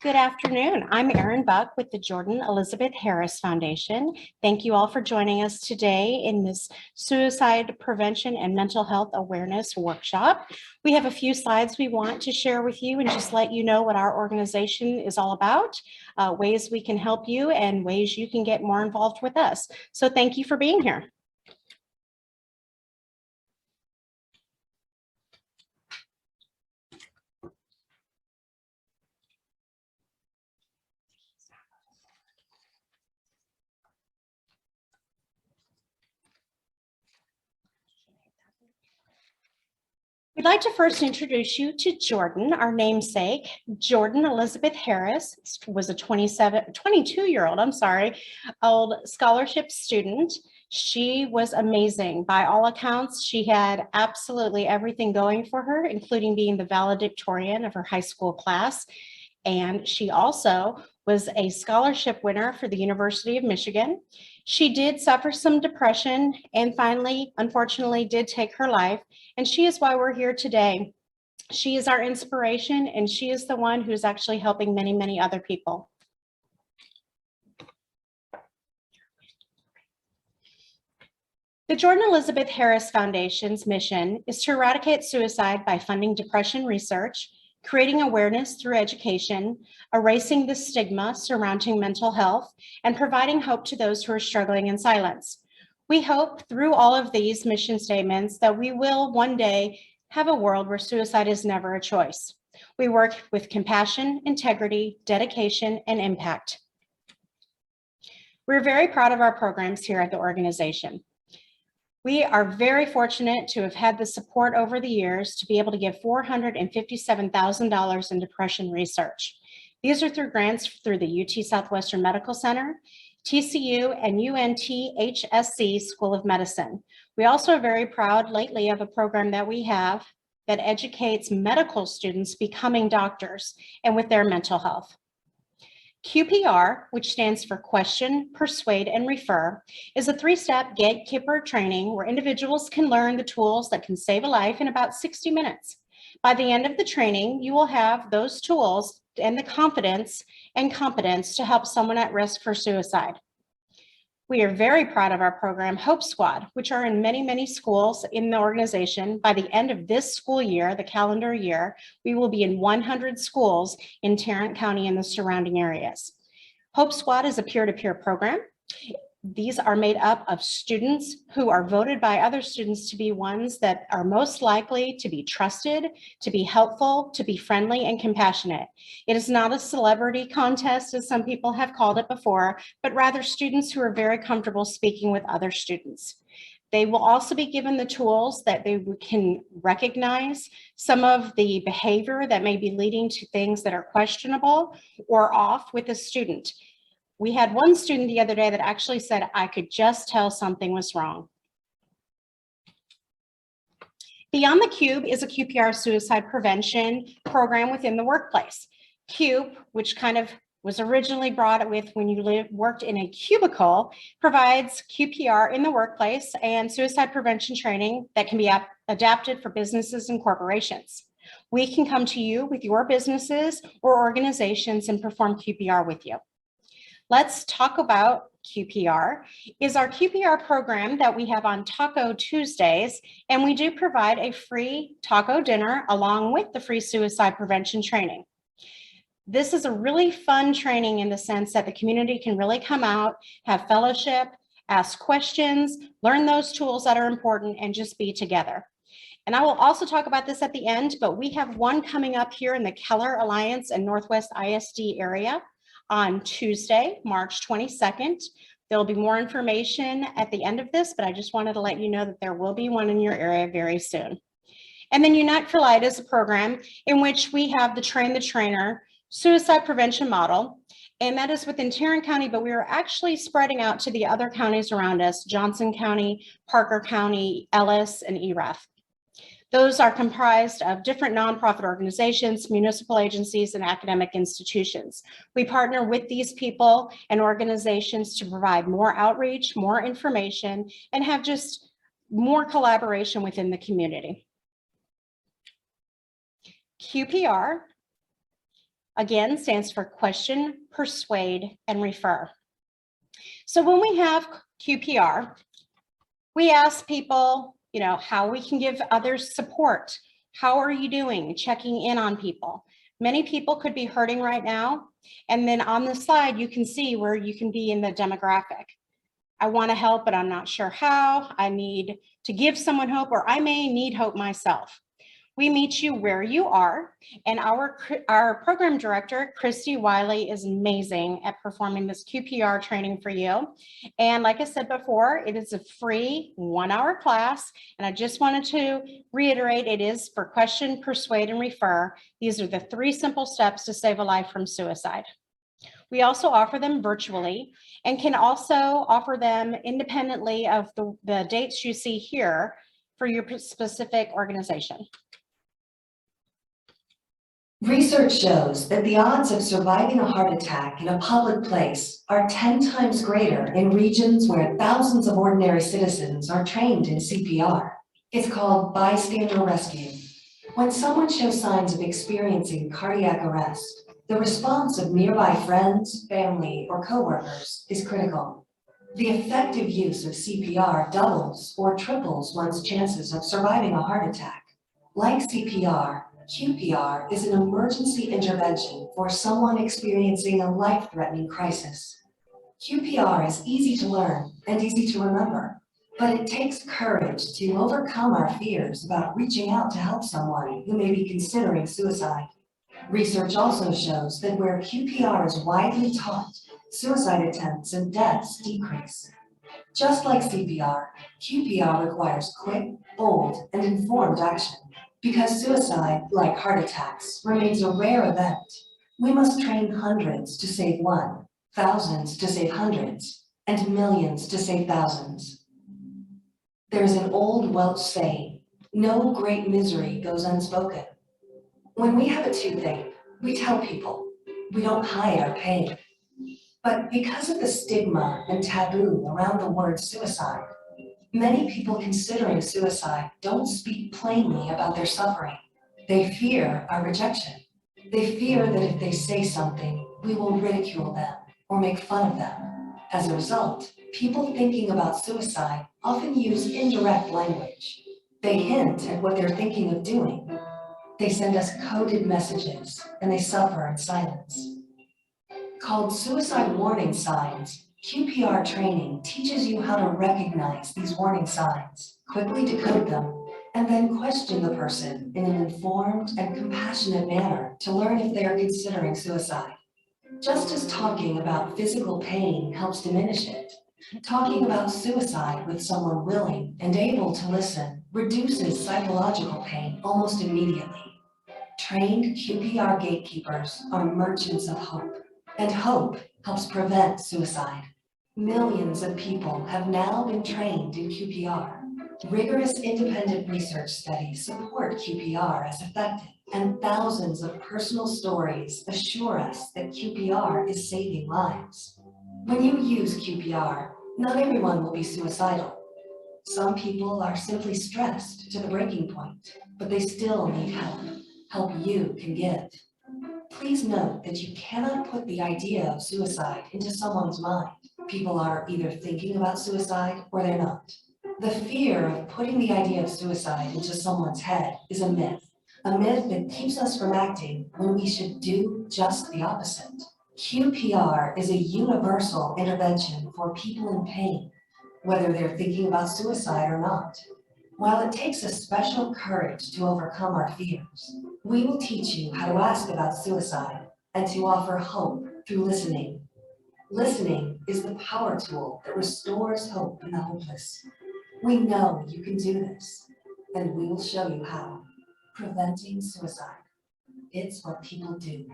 Good afternoon. I'm Erin Buck with the Jordan Elizabeth Harris Foundation. Thank you all for joining us today in this suicide prevention and mental health awareness workshop. We have a few slides we want to share with you and just let you know what our organization is all about, ways we can help you and ways you can get more involved with us. So thank you for being here. We'd like to first introduce you to Jordan, our namesake. Jordan Elizabeth Harris was a 22-year-old, old scholarship student. She was amazing. By all accounts, she had absolutely everything going for her, including being the valedictorian of her high school class. And she also was a scholarship winner for the University of Michigan. She did suffer some depression and finally, unfortunately, did take her life. And she is why we're here today. She is our inspiration, and she is the one who's actually helping many, many other people. The Jordan Elizabeth Harris Foundation's mission is to eradicate suicide by funding depression research, creating awareness through education, erasing the stigma surrounding mental health, and providing hope to those who are struggling in silence. We hope through all of these mission statements that we will one day have a world where suicide is never a choice. We work with compassion, integrity, dedication, and impact. We're very proud of our programs here at the organization. We are very fortunate to have had the support over the years to be able to give $457,000 in depression research. These are through grants through the UT Southwestern Medical Center, TCU, and UNTHSC School of Medicine. We also are very proud lately of a program that we have that educates medical students becoming doctors and with their mental health. QPR, which stands for Question, Persuade, and Refer, is a 3-step gatekeeper training where individuals can learn the tools that can save a life in about 60 minutes. By the end of the training, you will have those tools and the confidence and competence to help someone at risk for suicide. We are very proud of our program, Hope Squad, which are in many, many schools in the organization. By the end of this school year, the calendar year, we will be in 100 schools in Tarrant County and the surrounding areas. Hope Squad is a peer-to-peer program. These are made up of students who are voted by other students to be ones that are most likely to be trusted, to be helpful, to be friendly and compassionate. It is not a celebrity contest, as some people have called it before, but rather students who are very comfortable speaking with other students. They will also be given the tools that they can recognize some of the behavior that may be leading to things that are questionable or off with a student. We had one student the other day that actually said, I could just tell something was wrong. Beyond the Cube is a QPR suicide prevention program within the workplace. Cube, which kind of was originally brought with when you worked in a cubicle, provides QPR in the workplace and suicide prevention training that can be adapted for businesses and corporations. We can come to you with your businesses or organizations and perform QPR with you. Let's talk about QPR. Is our QPR program that we have on Taco Tuesdays, and we do provide a free taco dinner along with the free suicide prevention training. This is a really fun training in the sense that the community can really come out, have fellowship, ask questions, learn those tools that are important, and just be together. And I will also talk about this at the end, but we have one coming up here in the Keller Alliance and Northwest ISD area on Tuesday, March 22nd. There'll be more information at the end of this, but I just wanted to let you know that there will be one in your area very soon. And then Unite for Light is a program in which we have the Train the Trainer suicide prevention model, and that is within Tarrant County, but we are actually spreading out to the other counties around us, Johnson County, Parker County, Ellis, and Erath. Those are comprised of different nonprofit organizations, municipal agencies, and academic institutions. We partner with these people and organizations to provide more outreach, more information, and have just more collaboration within the community. QPR Again, stands for question, persuade, and refer. So when we have QPR, we ask people, how we can give others support. How are you doing? Checking in on people. Many people could be hurting right now. And then on the slide, you can see where you can be in the demographic. I want to help, but I'm not sure how. I need to give someone hope, or I may need hope myself. We meet you where you are, and our program director, Christy Wiley, is amazing at performing this QPR training for you. And like I said before, it is a free 1-hour class, and I just wanted to reiterate, it is for question, persuade, and refer. These are the 3 simple steps to save a life from suicide. We also offer them virtually and can also offer them independently of the dates you see here for your specific organization. Research shows that the odds of surviving a heart attack in a public place are 10 times greater in regions where thousands of ordinary citizens are trained in CPR. It's called bystander rescue. When someone shows signs of experiencing cardiac arrest, the response of nearby friends, family, or coworkers is critical. The effective use of CPR doubles or triples one's chances of surviving a heart attack. Like CPR, QPR is an emergency intervention for someone experiencing a life-threatening crisis. QPR is easy to learn and easy to remember, but it takes courage to overcome our fears about reaching out to help someone who may be considering suicide. Research also shows that where QPR is widely taught, suicide attempts and deaths decrease. Just like CPR, QPR requires quick, bold, and informed action. Because suicide, like heart attacks, remains a rare event, we must train hundreds to save one, thousands to save hundreds, and millions to save thousands. There's an old Welsh saying, no great misery goes unspoken. When we have a toothache, we tell people, we don't hide our pain. But because of the stigma and taboo around the word suicide, many people considering suicide don't speak plainly about their suffering. They fear our rejection. They fear that if they say something, we will ridicule them or make fun of them. As a result, people thinking about suicide often use indirect language. They hint at what they're thinking of doing. They send us coded messages, and they suffer in silence. Called suicide warning signs, QPR training teaches you how to recognize these warning signs, quickly decode them, and then question the person in an informed and compassionate manner to learn if they are considering suicide. Just as talking about physical pain helps diminish it, talking about suicide with someone willing and able to listen reduces psychological pain almost immediately. Trained QPR gatekeepers are merchants of hope, and hope helps prevent suicide. Millions of people have now been trained in QPR. Rigorous independent research studies support QPR as effective, and thousands of personal stories assure us that QPR is saving lives. When you use QPR, not everyone will be suicidal. Some people are simply stressed to the breaking point, but they still need help you can give. Please note that you cannot put the idea of suicide into someone's mind. People are either thinking about suicide or they're not. The fear of putting the idea of suicide into someone's head is a myth that keeps us from acting when we should do just the opposite. QPR is a universal intervention for people in pain, whether they're thinking about suicide or not. While it takes a special courage to overcome our fears, we will teach you how to ask about suicide and to offer hope through listening. Listening is the power tool that restores hope in the hopeless. We know you can do this, and we will show you how. Preventing suicide. It's what people do.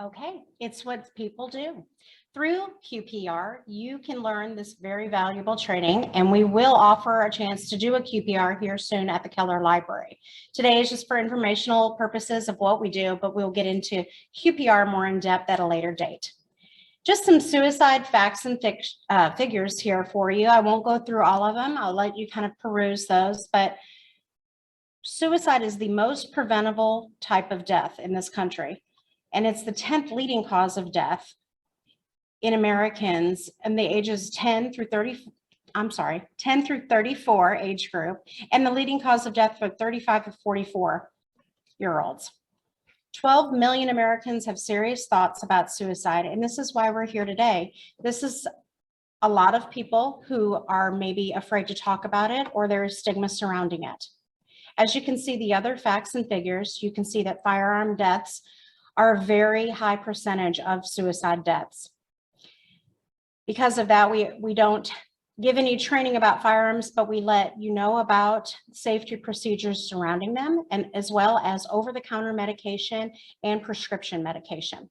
Okay, it's what people do. Through QPR, you can learn this very valuable training, and we will offer a chance to do a QPR here soon at the Keller Library. Today is just for informational purposes of what we do, but we'll get into QPR more in depth at a later date. Just some suicide facts and figures here for you. I won't go through all of them. I'll let you kind of peruse those, but suicide is the most preventable type of death in this country. And it's the 10th leading cause of death in Americans in the ages 10 through 34 age group, and the leading cause of death for 35 to 44-year-olds. 12 million Americans have serious thoughts about suicide, and this is why we're here today. This is a lot of people who are maybe afraid to talk about it, or there is stigma surrounding it. As you can see the other facts and figures, you can see that firearm deaths are a very high percentage of suicide deaths. Because of that, we don't give any training about firearms, but we let you know about safety procedures surrounding them, and as well as over-the-counter medication and prescription medication.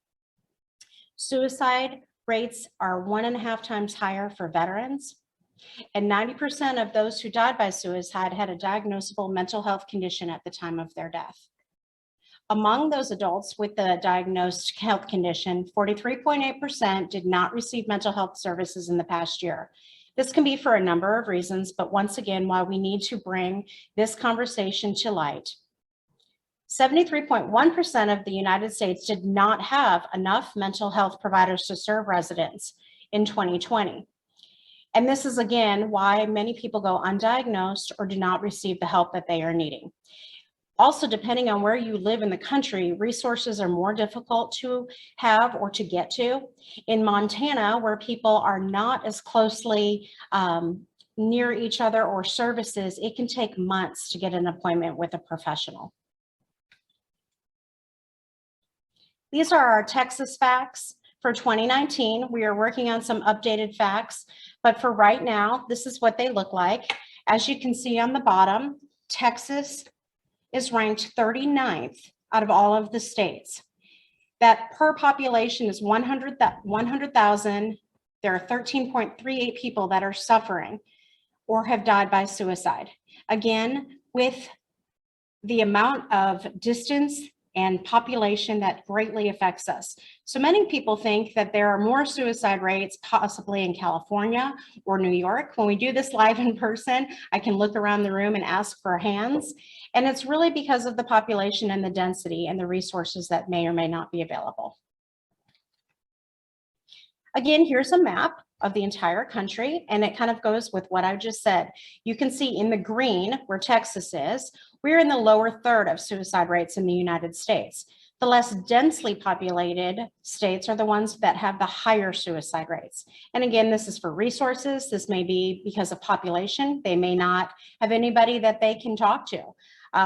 Suicide rates are 1.5 times higher for veterans, and 90% of those who died by suicide had a diagnosable mental health condition at the time of their death. Among those adults with the diagnosed health condition, 43.8% did not receive mental health services in the past year. This can be for a number of reasons, but once again, why we need to bring this conversation to light. 73.1% of the United States did not have enough mental health providers to serve residents in 2020. And this is again why many people go undiagnosed or do not receive the help that they are needing. Also, depending on where you live in the country, resources are more difficult to have or to get to. In Montana, where people are not as closely near each other or services, it can take months to get an appointment with a professional. These are our Texas facts for 2019. We are working on some updated facts, but for right now, this is what they look like. As you can see on the bottom, Texas is ranked 39th out of all of the states. That per population is 100,000. There are 13.38 people that are suffering or have died by suicide. Again, with the amount of distance and population that greatly affects us. So many people think that there are more suicide rates possibly in California or New York. When we do this live in person, I can look around the room and ask for hands. And it's really because of the population and the density and the resources that may or may not be available. Again, here's a map of the entire country, and it kind of goes with what I just said. You can see in the green where Texas is, we're in the lower third of suicide rates in the United States. The less densely populated states are the ones that have the higher suicide rates. And again, this is for resources. This may be because of population. They may not have anybody that they can talk to.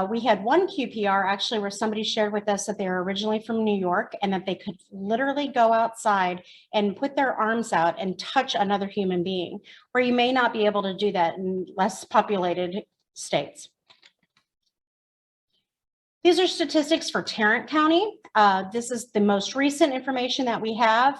We had one QPR actually where somebody shared with us that they were originally from New York and that they could literally go outside and put their arms out and touch another human being, where you may not be able to do that in less populated states. These are statistics for Tarrant County. This is the most recent information that we have.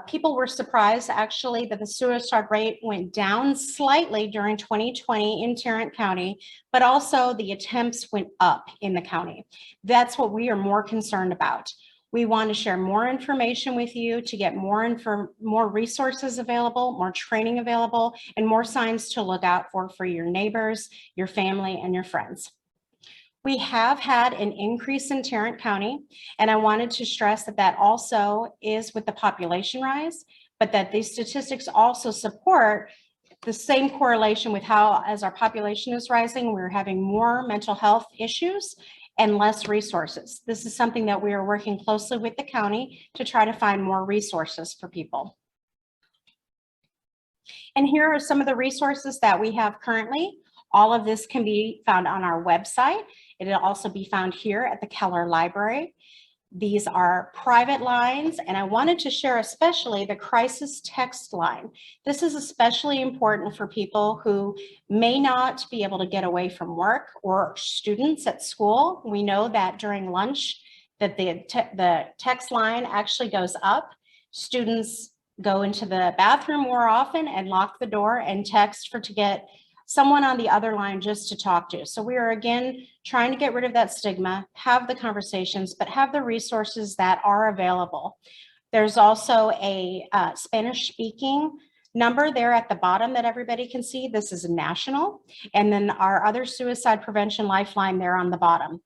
People were surprised actually that the suicide rate went down slightly during 2020 in Tarrant County, but also the attempts went up in the county. That's what we are more concerned about. We want to share more information with you to get more resources available, more training available, and more signs to look out for your neighbors, your family, and your friends. We have had an increase in Tarrant County, and I wanted to stress that that also is with the population rise, but that these statistics also support the same correlation with how, as our population is rising, we're having more mental health issues and less resources. This is something that we are working closely with the county to try to find more resources for people. And here are some of the resources that we have currently. All of this can be found on our website. It'll also be found here at the Keller Library. These are private lines, and I wanted to share especially the crisis text line. This is especially important for people who may not be able to get away from work or students at school. We know that during lunch that the text line actually goes up. Students go into the bathroom more often and lock the door and text to get someone on the other line just to talk to. So we are again trying to get rid of that stigma, have the conversations, but have the resources that are available. There's also a Spanish speaking number there at the bottom that everybody can see. This is national. And then our other suicide prevention lifeline there on the bottom.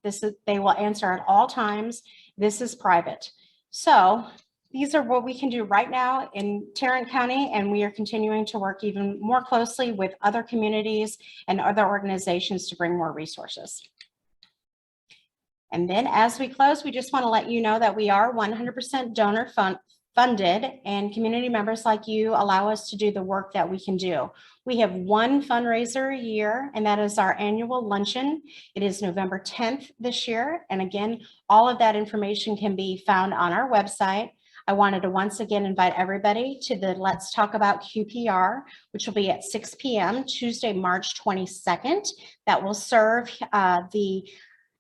They will answer at all times. This is private. So these are what we can do right now in Tarrant County, and we are continuing to work even more closely with other communities and other organizations to bring more resources. And then as we close, we just want to let you know that we are 100% donor funded, and community members like you allow us to do the work that we can do. We have one fundraiser a year, and that is our annual luncheon. It is November 10th this year. And again, all of that information can be found on our website. I wanted to once again invite everybody to the Let's Talk About QPR, which will be at 6 p.m. Tuesday, March 22nd. That will serve the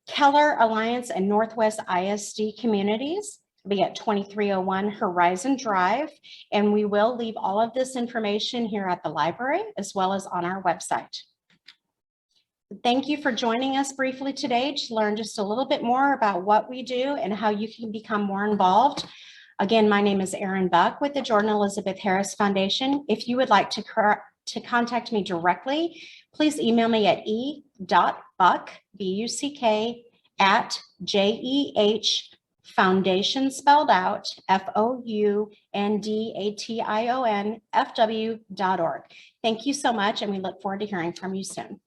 Keller Alliance and Northwest ISD communities. It'll be at 2301 Horizon Drive. And we will leave all of this information here at the library as well as on our website. Thank you for joining us briefly today to learn just a little bit more about what we do and how you can become more involved. Again, my name is Erin Buck with the Jordan Elizabeth Harris Foundation. If you would like to contact me directly, please email me at e.buck, B-U-C-K, @JEH Foundation, spelled out, FOUNDATION, FW.org. Thank you so much, and we look forward to hearing from you soon.